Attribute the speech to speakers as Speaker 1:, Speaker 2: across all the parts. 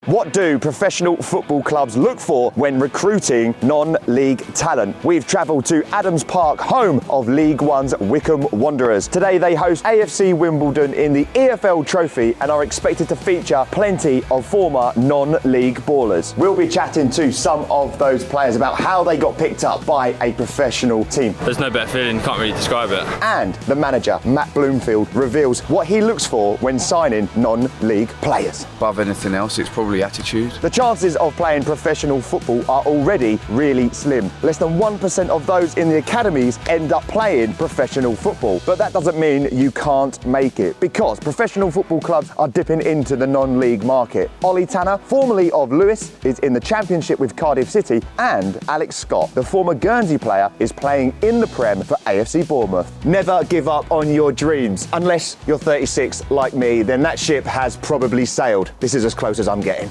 Speaker 1: What do professional football clubs look for when recruiting non-league talent? We've travelled to Adams Park, home of League One's Wycombe Wanderers. Today they host AFC Wimbledon in the EFL Trophy and are expected to feature plenty of former non-league ballers. We'll be chatting to some of those players about how they got picked up by a professional team.
Speaker 2: There's no better feeling, can't really describe it.
Speaker 1: And the manager, Matt Bloomfield, reveals what he looks for when signing non-league players.
Speaker 3: Above anything else, it's probably attitude.
Speaker 1: The chances of playing professional football are already really slim. Less than 1% of those in the academies end up playing professional football. But that doesn't mean you can't make it, because professional football clubs are dipping into the non-league market. Ollie Tanner, formerly of Lewis, is in the Championship with Cardiff City, and Alex Scott, the former Guernsey player, is playing in the Prem for AFC Bournemouth. Never give up on your dreams. Unless you're 36 like me, then that ship has probably sailed. This is as close as I'm getting.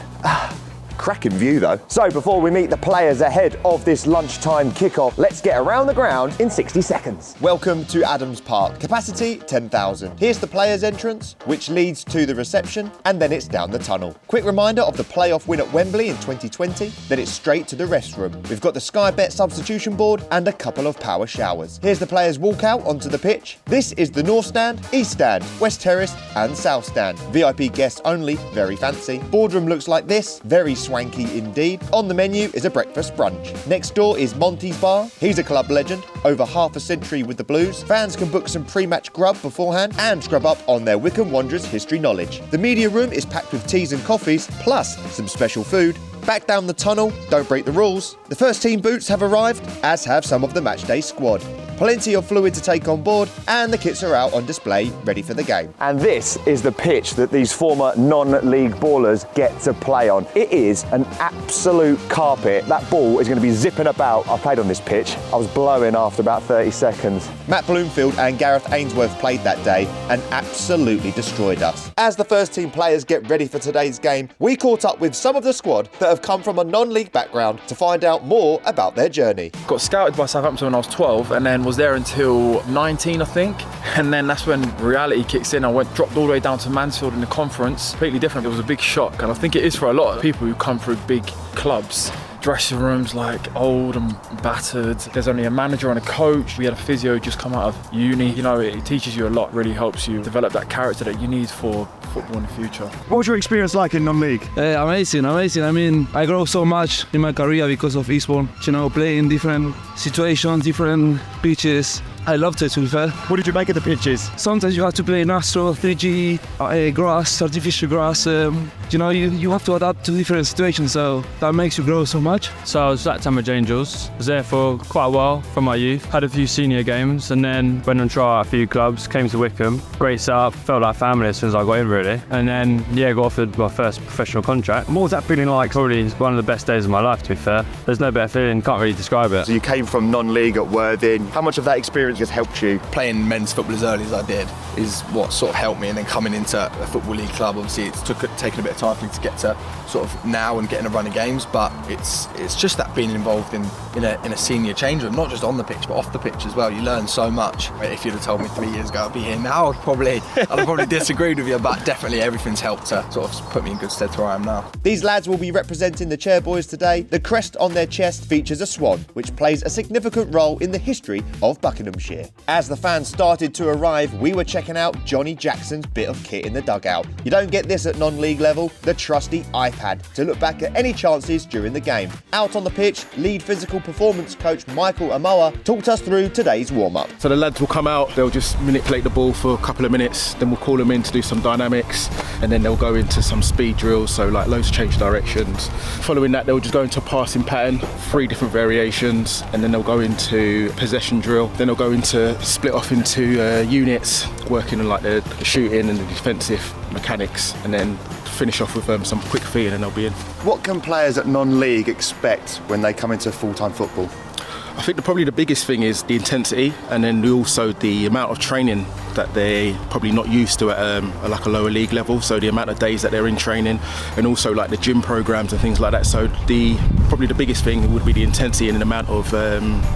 Speaker 1: Cracking view though. So before we meet the players ahead of this lunchtime kickoff, let's get around the ground in 60 seconds. Welcome to Adams Park. Capacity 10,000. Here's the players' entrance, which leads to the reception, and then it's down the tunnel. Quick reminder of the playoff win at Wembley in 2020, then it's straight to the rest room. We've got the Sky Bet substitution board and a couple of power showers. Here's the players' walkout onto the pitch. This is the North Stand, East Stand, West Terrace and South Stand. VIP guests only, very fancy. Boardroom looks like this, very swanky indeed. On the menu is a breakfast brunch. Next door is Monty's Bar. He's a club legend, over half a century with the Blues. Fans can book some pre-match grub beforehand and scrub up on their Wycombe Wanderers history knowledge. The media room is packed with teas and coffees, plus some special food. Back down the tunnel, don't break the rules. The first team boots have arrived, as have some of the matchday squad. Plenty of fluid to take on board, and the kits are out on display, ready for the game. And this is the pitch that these former non-league ballers get to play on. It is an absolute carpet. That ball is going to be zipping about. I played on this pitch. I was blowing after about 30 seconds. Matt Bloomfield and Gareth Ainsworth played that day and absolutely destroyed us. As the first team players get ready for today's game, we caught up with some of the squad that have come from a non-league background to find out more about their journey.
Speaker 4: Got scouted by Southampton when I was 12 and then was there until 19, I think. And then that's when reality kicks in. I dropped all the way down to Mansfield in the conference. Completely different. It was a big shock. And I think it is for a lot of people who come through big clubs. Dressing rooms like old and battered. There's only a manager and a coach. We had a physio just come out of uni. You know, it teaches you a lot, really helps you develop that character that you need for football in the future.
Speaker 5: What was your experience like in non-league?
Speaker 6: Amazing. I mean, I grew so much in my career because of Eastbourne. You know, playing different situations, different pitches. I loved it, to be fair. What
Speaker 5: did you make of the pitches?
Speaker 6: Sometimes you have to play natural, 3G, grass, artificial grass. You know, you have to adapt to different situations, so that makes you grow so much.
Speaker 2: So I was at Tamworth Angels. Was there for quite a while from my youth. Had a few senior games and then went on trial at a few clubs. Came to Wycombe. Great setup. Felt like family as soon as I got in, really. And then, got offered my first professional contract.
Speaker 5: What was that feeling like?
Speaker 2: Probably one of the best days of my life, to be fair. There's no better feeling. Can't really describe it.
Speaker 1: So you came from non-league at Worthing. How much of that experience has helped you?
Speaker 7: Playing men's football as early as I did is what sort of helped me, and then coming into a football league club, obviously it's taken a bit of time for me to get to sort of now and getting a run of games, but it's just that being involved in a senior change room, not just on the pitch but off the pitch as well. You learn so much. If you'd have told me 3 years ago I'd be here now, I'd have probably disagreed with you, but definitely everything's helped to sort of put me in good stead to where I am now.
Speaker 1: These lads will be representing the Chairboys today. The crest on their chest features a swan, which plays a significant role in the history of Buckinghamshire. As the fans started to arrive, we were checking out Johnny Jackson's bit of kit in the dugout. You don't get this at non-league level, the trusty iPad, to look back at any chances during the game. Out on the pitch, lead physical performance coach Michael Amoa talked us through today's warm-up.
Speaker 8: So the lads will come out, they'll just manipulate the ball for a couple of minutes, then we'll call them in to do some dynamics, and then they'll go into some speed drills, so like loads of change directions. Following that, they'll just go into a passing pattern, 3 different variations, and then they'll go into possession drill, then they'll go into split off into units, working on like the shooting and the defensive mechanics, and then finish off with some quick feet and then they'll be in.
Speaker 1: What can players at non-league expect when they come into full-time football?
Speaker 8: I think probably the biggest thing is the intensity, and then also the amount of training that they're probably not used to at like a lower league level. So the amount of days that they're in training, and also like the gym programs and things like that. So probably the biggest thing would be the intensity and the amount of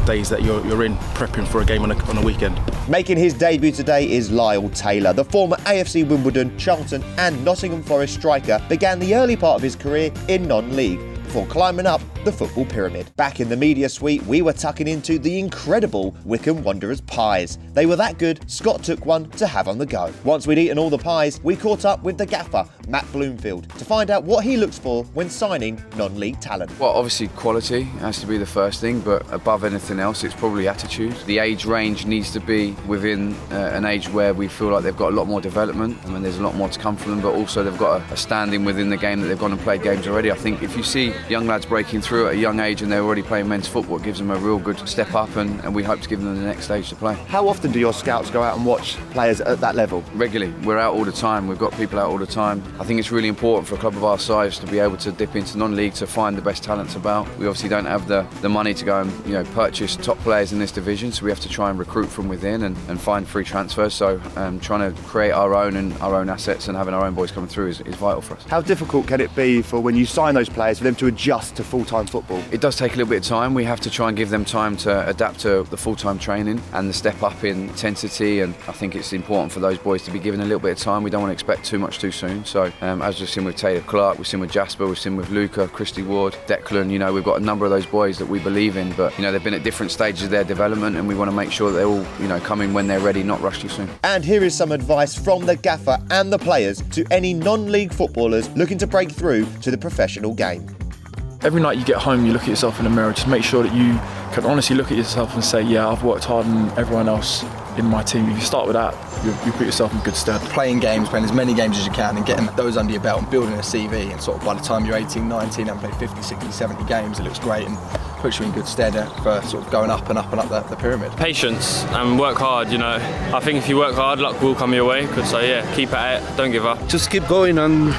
Speaker 8: days that you're in prepping for a game on a weekend.
Speaker 1: Making his debut today is Lyle Taylor. The former AFC Wimbledon, Charlton and Nottingham Forest striker began the early part of his career in non-league before climbing up the football pyramid. Back in the media suite, we were tucking into the incredible Wycombe Wanderers pies. They were that good, Scott took one to have on the go. Once we'd eaten all the pies, we caught up with the gaffer, Matt Bloomfield, to find out what he looks for when signing non-league talent.
Speaker 3: Well, obviously quality has to be the first thing, but above anything else, it's probably attitude. The age range needs to be within an age where we feel like they've got a lot more development. I mean, there's a lot more to come from them, but also they've got a standing within the game that they've gone and played games already. I think if you see young lads breaking through at a young age and they're already playing men's football, it gives them a real good step up, and we hope to give them the next stage to play.
Speaker 1: How often do your scouts go out and watch players at that level?
Speaker 3: Regularly. We're out all the time. We've got people out all the time. I think it's really important for a club of our size to be able to dip into non-league to find the best talents about. We obviously don't have the money to go and purchase top players in this division, so we have to try and recruit from within and find free transfers. So trying to create our own assets and having our own boys coming through is vital for us.
Speaker 1: How difficult can it be for when you sign those players for them to adjust to full-time football?
Speaker 3: It does take a little bit of time. We have to try and give them time to adapt to the full-time training and the step up in intensity, and I think it's important for those boys to be given a little bit of time. We don't want to expect too much too soon. So as we've seen with Taylor Clark, we've seen with Jasper, we've seen with Luca, Christy Ward, Declan, we've got a number of those boys that we believe in, but they've been at different stages of their development, and we want to make sure that they're all come in when they're ready, not rush too soon.
Speaker 1: And here is some advice from the gaffer and the players to any non-league footballers looking to break through to the professional game.
Speaker 4: Every night you get home, you look at yourself in the mirror, just make sure that you can honestly look at yourself and say, yeah, I've worked harder than everyone else in my team. If you start with that, you put yourself in good stead.
Speaker 7: Playing as many games as you can and getting those under your belt and building a CV, and sort of by the time you're 18, 19 and played 50, 60, 70 games, it looks great and puts you in good stead for sort of going up and up and up the pyramid.
Speaker 2: Patience and work hard, I think if you work hard, luck will come your way. So yeah, keep at it, don't give up.
Speaker 6: Just keep going and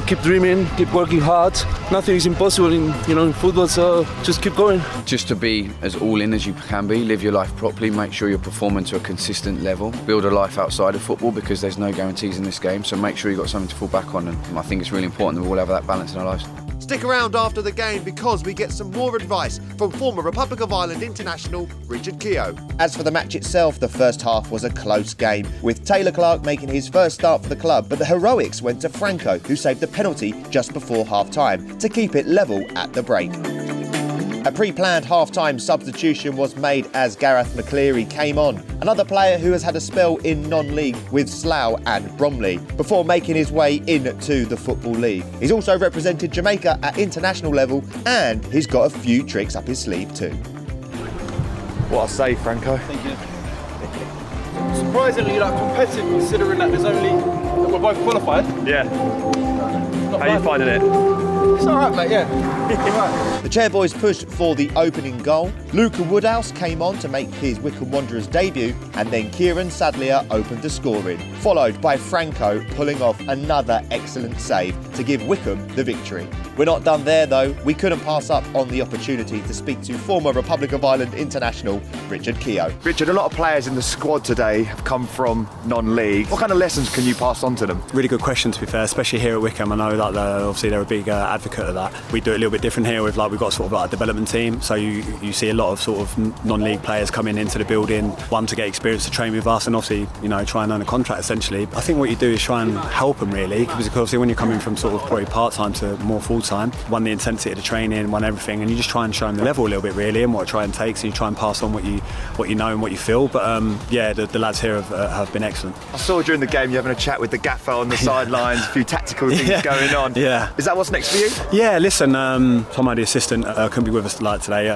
Speaker 6: keep dreaming, keep working hard. Nothing is impossible in football, so just keep going.
Speaker 3: Just to be as all in as you can be, live your life properly, make sure you're performing to a consistent level, build a life outside of football because there's no guarantees in this game, so make sure you've got something to fall back on, and I think it's really important that we all have that balance in our lives.
Speaker 1: Stick around after the game because we get some more advice from former Republic of Ireland international Richard Keogh. As for the match itself, the first half was a close game, with Taylor Clark making his first start for the club, but the heroics went to Franco, who saved the penalty just before half-time to keep it level at the break. A pre-planned half-time substitution was made as Gareth McCleary came on, another player who has had a spell in non-league with Slough and Bromley, before making his way into the Football League. He's also represented Jamaica at international level, and he's got a few tricks up his sleeve too. What a save, Franco.
Speaker 9: Thank you. Surprisingly, competitive considering that we're both qualified.
Speaker 5: Yeah. How are you finding it?
Speaker 9: It's alright, mate, yeah.
Speaker 1: The Chairboys pushed for the opening goal. Luca Woodhouse came on to make his Wycombe Wanderers debut, and then Kieran Sadlier opened the scoring, followed by Franco pulling off another excellent save to give Wycombe the victory. We're not done there though. We couldn't pass up on the opportunity to speak to former Republic of Ireland international Richard Keogh. Richard, a lot of players in the squad today have come from non-league. What kind of lessons can you pass on to them?
Speaker 5: Really good question, to be fair, especially here at Wycombe. I know that obviously they're a big advocate of that. We do it a little bit different here with we've got sort of a development team, so you see a lot of sort of non-league players coming into the building, one to get experience to train with us and obviously try and earn a contract essentially. I think what you do is try and help them really, because obviously when you're coming from sort of probably part-time to more full-time, one, the intensity of the training, one, everything, and you just try and show them the level a little bit really and what training takes, and you try and pass on what you know and what you feel. But the lads here have been excellent.
Speaker 1: I saw during the game you having a chat with the gaffer on the sidelines, a few tactical things going on.
Speaker 5: Yeah.
Speaker 1: Is that what's next for you?
Speaker 5: Yeah, listen, Tomo, the assistant, couldn't be with us today.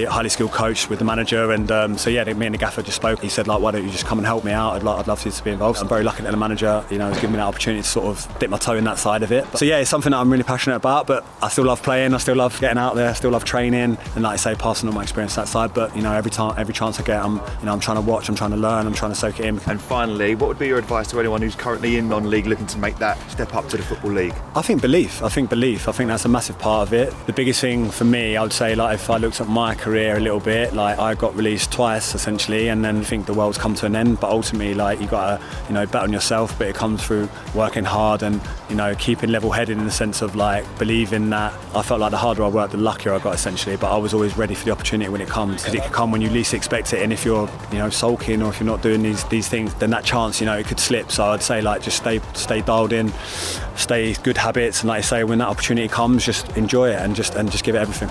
Speaker 5: Highly skilled coach with the manager, and me and the gaffer just spoke. He said, why don't you just come and help me out? I'd love to be involved. I'm very lucky that the manager, has given me that opportunity to sort of dip my toe in that side of it. So yeah, it's something that I'm really passionate about, but I still love playing, I still love getting out there, I still love training, and like I say, passing on my experience that side. But every chance I get, I'm trying to watch, I'm trying to learn, I'm trying to soak it in.
Speaker 1: And finally, what would be your advice to anyone who's currently in non-league looking to make that step up to the Football League?
Speaker 5: I think belief. I think that's a massive part of it. The biggest thing for me, I would say, if I looked at my career a little bit. Like I got released twice essentially, and then I think the world's come to an end. But ultimately, like you got to, bet on yourself. But it comes through working hard and keeping level-headed in the sense of like believing that. I felt like the harder I worked, the luckier I got essentially. But I was always ready for the opportunity when it comes, because it could come when you least expect it. And if you're sulking or if you're not doing these things, then that chance it could slip. So I'd say like just stay dialed in, stay good habits, and like I say, when that opportunity comes, just enjoy it and just give it everything.